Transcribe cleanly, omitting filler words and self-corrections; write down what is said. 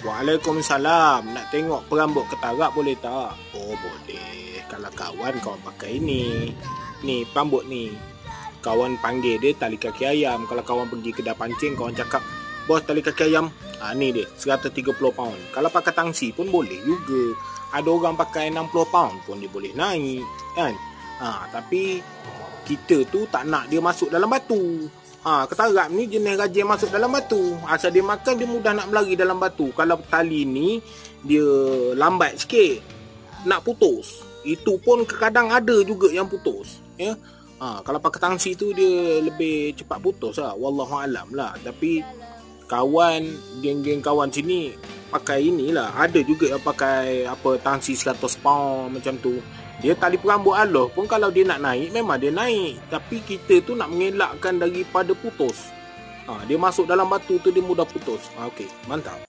Waalaikumsalam. Nak tengok perambut ketarak boleh tak? Oh boleh. Kalau kawan pakai ini. Ni perambut ni. Kawan panggil dia tali kaki ayam. Kalau kawan pergi kedai pancing, kawan cakap, bos tali kaki ayam. Ni dia 130 pound. Kalau pakai tangsi pun boleh juga. Ada orang pakai 60 pound pun dia boleh naik kan. Tapi kita tu tak nak dia masuk dalam batu. Ketarak ni jenis rajin masuk dalam batu. Asal dia makan, dia mudah nak melari dalam batu. Kalau tali ni dia lambat sikit nak putus. Itu pun kadang ada juga yang putus ya. Kalau pakai tangsi tu dia lebih cepat putus lah. Wallahualam lah. Tapi kawan, geng-geng kawan sini pakai inilah. Ada juga yang pakai tangsi 100 pound macam tu. Dia tali perambut Allah pun kalau dia nak naik, memang dia naik. Tapi kita tu nak mengelakkan daripada putus. Dia masuk dalam batu tu dia mudah putus. Okey, mantap.